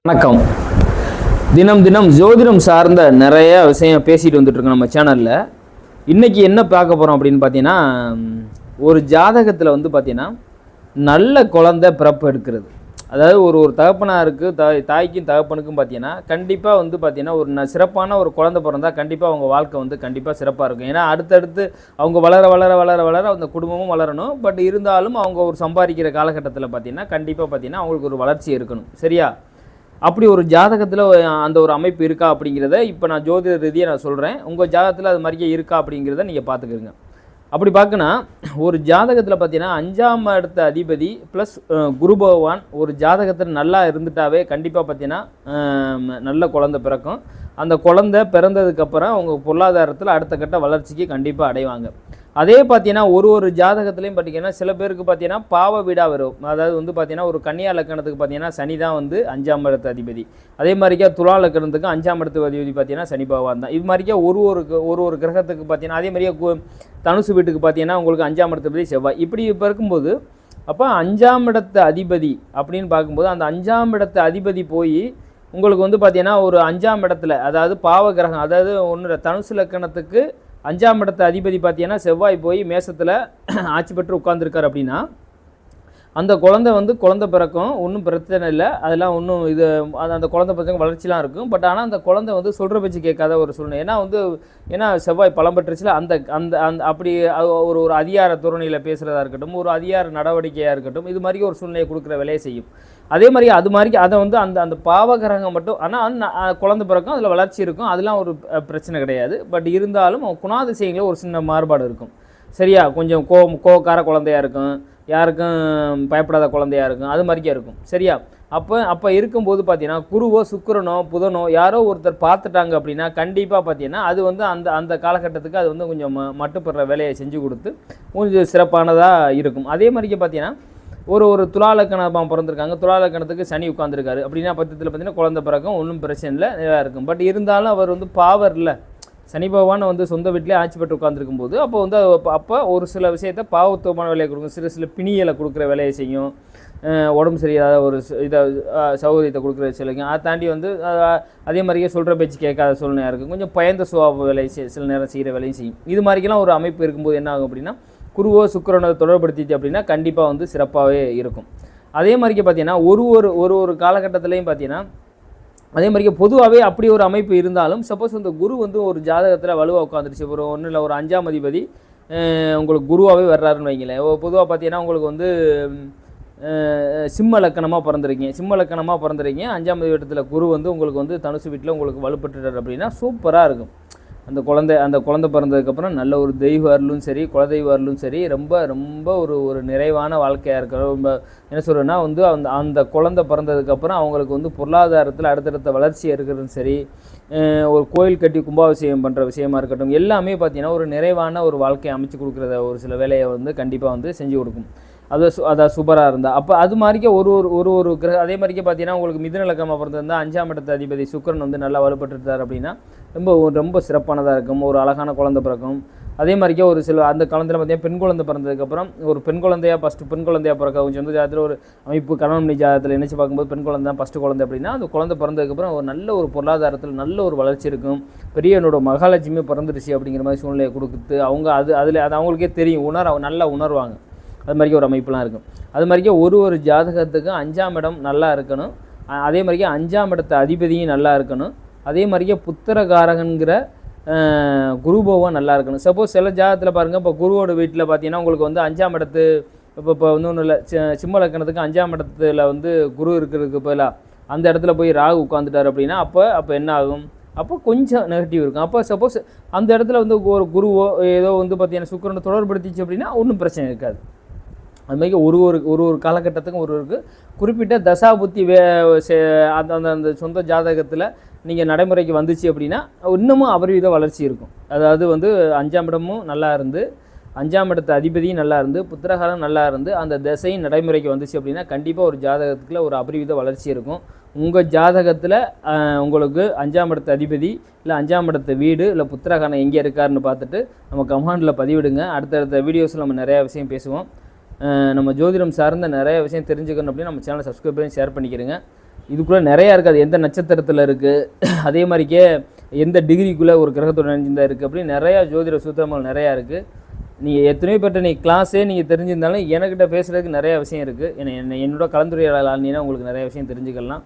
வணக்கம். தினம் தினம் ஜோதிடம் சார்ந்த நிறைய விஷயம் பேசிட்டு வந்துட்டுருக்கோம் நம்ம சேனலில். இன்றைக்கி என்ன பார்க்க போகிறோம் அப்படின்னு பார்த்தீங்கன்னா, ஒரு ஜாதகத்தில் வந்து பார்த்திங்கன்னா நல்ல குழந்தை பிறப்பு எடுக்கிறது. அதாவது ஒரு தகப்பனாருக்கு தாய்க்கும் தகப்பனுக்கும் பார்த்தீங்கன்னா கண்டிப்பாக வந்து பார்த்திங்கன்னா ஒரு சிறப்பான ஒரு குழந்தை பிறந்தால் கண்டிப்பாக அவங்க வாழ்க்கை வந்து கண்டிப்பாக சிறப்பாக இருக்கும். ஏன்னா அடுத்தடுத்து அவங்க வளர அந்த குடும்பமும் வளரணும். பட் இருந்தாலும் அவங்க ஒரு சம்பாதிக்கிற காலகட்டத்தில் பார்த்திங்கன்னா கண்டிப்பாக பார்த்திங்கன்னா அவங்களுக்கு ஒரு வளர்ச்சி இருக்கணும். சரியா? அப்படி ஒரு ஜாதகத்தில் அந்த ஒரு அமைப்பு இருக்கா அப்படிங்கிறத இப்போ நான் ஜோதிட ரீதியாக நான் சொல்கிறேன். உங்கள் ஜாதகத்தில் அது மாதிரியே இருக்கா அப்படிங்கிறத நீங்கள் பார்த்துக்கிறங்க. அப்படி பார்க்கனா ஒரு ஜாதகத்தில் பார்த்தீங்கன்னா 5ஆம் இடத்த அதிபதி ப்ளஸ் குரு பகவான் ஒரு ஜாதகத்தில் நல்லா இருந்துட்டாவே கண்டிப்பாக பார்த்தீங்கன்னா நல்ல குழந்தை பிறக்கும். அந்த குழந்தை பிறந்ததுக்கப்புறம் அவங்க பொருளாதாரத்தில் அடுத்த கட்ட வளர்ச்சிக்கு கண்டிப்பாக அடைவாங்க. அதே பார்த்தீங்கன்னா ஒரு ஜாதகத்துலேயும் பார்த்தீங்கன்னா சில பேருக்கு பார்த்தீங்கன்னா பாவ வீடாக வரும். அதாவது வந்து பார்த்தீங்கன்னா ஒரு கன்னியா லக்கணத்துக்கு பார்த்தீங்கன்னா சனி தான் வந்து 5ஆம் இடத்து அதிபதி. அதே மாதிரிக்கா துலா லக்கணத்துக்கு 5ஆம் இடத்து அதிபதி பார்த்தீங்கன்னா சனி பகவான் தான். இது மாதிரிக்கா ஒரு கிரகத்துக்கு பார்த்தீங்கன்னா அதே மாதிரியே தனுசு வீட்டுக்கு பார்த்தீங்கன்னா உங்களுக்கு 5ஆம் இடத்து அதிபதி செவ்வாய். இப்படி இப்போ இருக்கும்போது அப்போ 5ஆம் இடத்து அதிபதி அப்படின்னு பார்க்கும்போது அந்த 5ஆம் இடத்து அதிபதி போய் உங்களுக்கு வந்து பார்த்தீங்கன்னா ஒரு 5ஆம் இடத்துல அதாவது பாவ கிரகம் அதாவது தனுசு லக்கணத்துக்கு 5ஆம் இடத்து அதிபதி பார்த்தீங்கன்னா செவ்வாய் போய் மேசத்தில் ஆட்சி பெற்று உட்கார்ந்துருக்கார் அப்படின்னா அந்த குழந்தை வந்து குழந்தை பிறக்கும், ஒன்றும் பிரச்சனை இல்லை. அதெல்லாம் ஒன்றும் அந்த குழந்தை பசங்க வளர்ச்சிலாம் இருக்கும். பட் ஆனால் அந்த குழந்தை வந்து சொல்கிற பேச்சு கேட்காத ஒரு சூழ்நிலை. ஏன்னா செவ்வாய் பலம் பெற்றுச்சுல அந்த அந்த அந்த அப்படி ஒரு அதிகார துறணியில் பேசுகிறதா இருக்கட்டும், ஒரு அதிகார நடவடிக்கையாக இருக்கட்டும், இது மாதிரி ஒரு சூழ்நிலையை கொடுக்குற வேலையை செய்யும். அதே மாதிரி அது மாதிரி அதை வந்து அந்த பாவகிரகம் மட்டும் ஆனால் குழந்தை பிறக்கும், அதில் வளர்ச்சி இருக்கும், அதெல்லாம் ஒரு பிரச்சனை கிடையாது. பட் இருந்தாலும் குணாதிசயங்களில் ஒரு சின்ன மாறுபாடு இருக்கும். சரியா? கொஞ்சம் கோவக்கார குழந்தையாக இருக்கும், யாருக்கும் பயப்படாத குழந்தையாக இருக்கும், அது மாதிரிக்கே இருக்கும். சரியா? அப்போ இருக்கும்போது பார்த்தீங்கன்னா குருவோ சுக்கிரனோ புதனோ யாரோ ஒருத்தர் பார்த்துட்டாங்க அப்படின்னா கண்டிப்பாக பார்த்தீங்கன்னா அது வந்து அந்த காலகட்டத்துக்கு அது வந்து கொஞ்சம் மட்டுப்படுற வேலையை செஞ்சு கொடுத்து கொஞ்சம் சிறப்பானதாக இருக்கும். அதே மாதிரிக்கே பார்த்தீங்கன்னா ஒரு துலாலக்கணமாக பிறந்திருக்காங்க, துலாலக்கணத்துக்கு சனி உட்காந்துருக்காரு அப்படின்னா பட்சத்தில் பார்த்தீங்கன்னா குழந்தை பிறக்கும், ஒன்றும் பிரச்சனை இல்லை, நல்லா இருக்கும். பட் இருந்தாலும் அவர் வந்து பாவர் இல்லை, சனி பகவான் வந்து சொந்த வீட்டிலே ஆட்சி பெற்று உட்காந்துருக்கும் போது அப்போ ஒரு சில விஷயத்தை பாவத்துவமான வேலையை கொடுக்கும், சில பிணியலை கொடுக்குற வேலையை செய்யும், உடம்பு சரியாத ஒரு சௌகரியத்தை கொடுக்குற சிலைக்கும். அதை தாண்டி வந்து அதே மாதிரியே சொல்கிற பேச்சு கேட்காத சூழ்நிலையாக இருக்கும், கொஞ்சம் பயந்த சுபாவ வேலையை சில நேரம் செய்கிற வேலையும் செய்யும். இது மாதிரிக்கெல்லாம் ஒரு அமைப்பு இருக்கும்போது என்ன ஆகும் அப்படின்னா குருவோ சுக்கிரனோ தொடர்படுத்திச்சு அப்படின்னா கண்டிப்பாக வந்து சிறப்பாகவே இருக்கும். அதே மாதிரிக்கு பார்த்தீங்கன்னா ஒரு காலகட்டத்திலையும் பார்த்தீங்கன்னா அதே மாதிரிக்கு பொதுவாகவே அப்படி ஒரு அமைப்பு இருந்தாலும் சப்போஸ் இந்த குரு வந்து ஒரு ஜாதகத்தில் வலுவாக உட்காந்துருச்சு, ஒன்றும் இல்லை ஒரு 5ஆம் அதிபதி உங்களுக்கு குருவாகவே வர்றாருன்னு வைங்களேன். பொதுவாக பார்த்தீங்கன்னா உங்களுக்கு வந்து சிம்ம லக்கணமாக பிறந்திருக்கீங்க 5ஆம் வீட்டத்தில் குரு வந்து உங்களுக்கு வந்து தனுசு வீட்டில் உங்களுக்கு வலுப்பட்டுட்டார் அப்படின்னா சூப்பராக இருக்கும். அந்த குழந்தை பிறந்ததுக்கப்புறம் நல்ல ஒரு தெய்வ அருளும் சரி, குலதெய்வ அருளும் சரி, ரொம்ப ரொம்ப ஒரு நிறைவான வாழ்க்கையாக இருக்கிற ரொம்ப என்ன சொல்கிறேன்னா வந்து அந்த குழந்தை பிறந்ததுக்கப்புறம் அவங்களுக்கு வந்து பொருளாதாரத்தில் அடுத்தடுத்த வளர்ச்சி இருக்கிறதும் சரி, ஒரு கோயில் கட்டி கும்பாபிஷேகம் பண்ணுற விஷயமா இருக்கட்டும், எல்லாமே பார்த்திங்கன்னா ஒரு நிறைவான ஒரு வாழ்க்கையை அமைச்சு கொடுக்குறத ஒரு சில வேலையை வந்து கண்டிப்பாக வந்து செஞ்சு கொடுக்கும். அதான் சூப்பராக இருந்தால் அப்போ அது மாதிரிக்கே ஒரு அதே மாதிரிக்கே பார்த்தீங்கன்னா உங்களுக்கு மிதுன லக்கணமாக பிறந்திருந்தால் 5ஆம் இடத்து அதிபதி சுக்கிரன் வந்து நல்லா வலுப்பட்டுட்டார் அப்படின்னா ரொம்ப சிறப்பானதாக இருக்கும், ஒரு அழகான குழந்தை பிறக்கும். அதே மாதிரிக்கே ஒரு சில அந்த காலத்தில் பார்த்தீங்கன்னா பெண் குழந்தை பிறந்ததுக்கப்புறம் ஒரு பெண் குழந்தையாக பிறக்க கொஞ்சம் சொந்த ஜாதத்தில் ஒரு அமைப்பு கணவன் ஜாதத்தில் நினச்சி பார்க்கும்போது பெண் குழந்தை தான் ஃபஸ்ட்டு குழந்தை அப்படின்னா அந்த குழந்தை பிறந்ததுக்கப்புறம் ஒரு நல்ல ஒரு பொருளாதாரத்தில் நல்ல ஒரு வளர்ச்சி இருக்கும். என்னோட மகாலட்சுமி பிறந்துருச்சு அப்படிங்கிற மாதிரி சூழ்நிலையை கொடுக்குறது அவங்க அது அவங்களுக்கே தெரியும், நல்லா உணர்வாங்க. அது மாதிரிக்கே ஒரு அமைப்புலாம் இருக்கும். அது மாதிரிக்கே ஒரு ஜாதகத்துக்கு 5ஆம் இடம் நல்லா இருக்கணும், அதே மாதிரிக்கே 5ஆம் இடத்து அதிபதியும் நல்லா இருக்கணும், அதே மாதிரிக்கே புத்திரகாரகங்கிற குரு பகவான் நல்லா இருக்கணும். சப்போஸ் சில ஜாதகத்தில் பாருங்கள், இப்போ குருவோட வீட்டில் பார்த்தீங்கன்னா உங்களுக்கு வந்து 5ஆம் இடத்து இப்போ வந்து ஒன்றும் இல்லை சிம்ம லக்கணத்துக்கு 5ஆம் இடத்துல வந்து குரு இருக்கிறதுக்கு பதிலாக அந்த இடத்துல போய் ராகு உட்காந்துட்டார் அப்படின்னா அப்போ என்ன ஆகும், அப்போ கொஞ்சம் நெகட்டிவ் இருக்கும். அப்போ சப்போஸ் அந்த இடத்துல வந்து ஒரு குருவோ ஏதோ வந்து பார்த்தீங்கன்னா சுக்கிரனை தொடர்படுத்திச்சு அப்படின்னா ஒன்றும் பிரச்சனை இருக்காது. அது மாதிரி ஒரு காலகட்டத்துக்கும் குறிப்பிட்ட தசா புத்தி அந்த சொந்த ஜாதகத்தில் நீங்கள் நடைமுறைக்கு வந்துச்சு அப்படின்னா இன்னமும் அபரிவித வளர்ச்சி இருக்கும். அதாவது வந்து 5ஆம் இடமும் நல்லா இருந்து 5ஆம் இடத்து அதிபதியும் நல்லா இருந்து புத்திரகாரம் நல்லா இருந்து அந்த திசையும் நடைமுறைக்கு வந்துச்சு அப்படின்னா கண்டிப்பாக ஒரு ஜாதகத்தில் ஒரு அபரிவித வளர்ச்சி இருக்கும். உங்கள் ஜாதகத்தில் உங்களுக்கு 5ஆம் இடத்து அதிபதி இல்லை 5ஆம் இடத்து வீடு இல்லை புத்திரகாரம் எங்கே இருக்காருன்னு பார்த்துட்டு நம்ம கமெண்டில் பதிவிடுங்க. அடுத்தடுத்த வீடியோஸில் நம்ம நிறையா விஷயம் பேசுவோம். நம்ம ஜோதிடம் சார்ந்த நிறைய விஷயம் தெரிஞ்சுக்கணும் அப்படின்னு நம்ம சேனலை சப்ஸ்கிரைப் பண்ணி ஷேர் பண்ணிக்கிறேங்க. இதுக்குள்ளே நிறையா இருக்குது. அது எந்த நட்சத்திரத்தில் இருக்குது, அதே மாதிரிக்கே எந்த டிகிரிக்குள்ளே ஒரு கிரகத்தோட நினைஞ்சிருந்தா இருக்குது, அப்படின்னு நிறையா ஜோதிட சூத்திரங்கள் நிறையா இருக்குது. நீங்கள் எத்தனையோ பேர்ட்ட கிளாஸே நீங்கள் தெரிஞ்சிருந்தாலும் என்கிட்ட பேசுகிறதுக்கு நிறையா விஷயம் இருக்குது. என்னோட கலந்துரையாடல் ஆனீங்கன்னா உங்களுக்கு நிறைய விஷயம் தெரிஞ்சுக்கலாம்.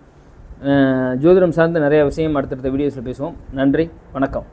ஜோதிடம் சார்ந்த நிறைய விஷயம் அடுத்தடுத்த வீடியோஸில் பேசுவோம். நன்றி, வணக்கம்.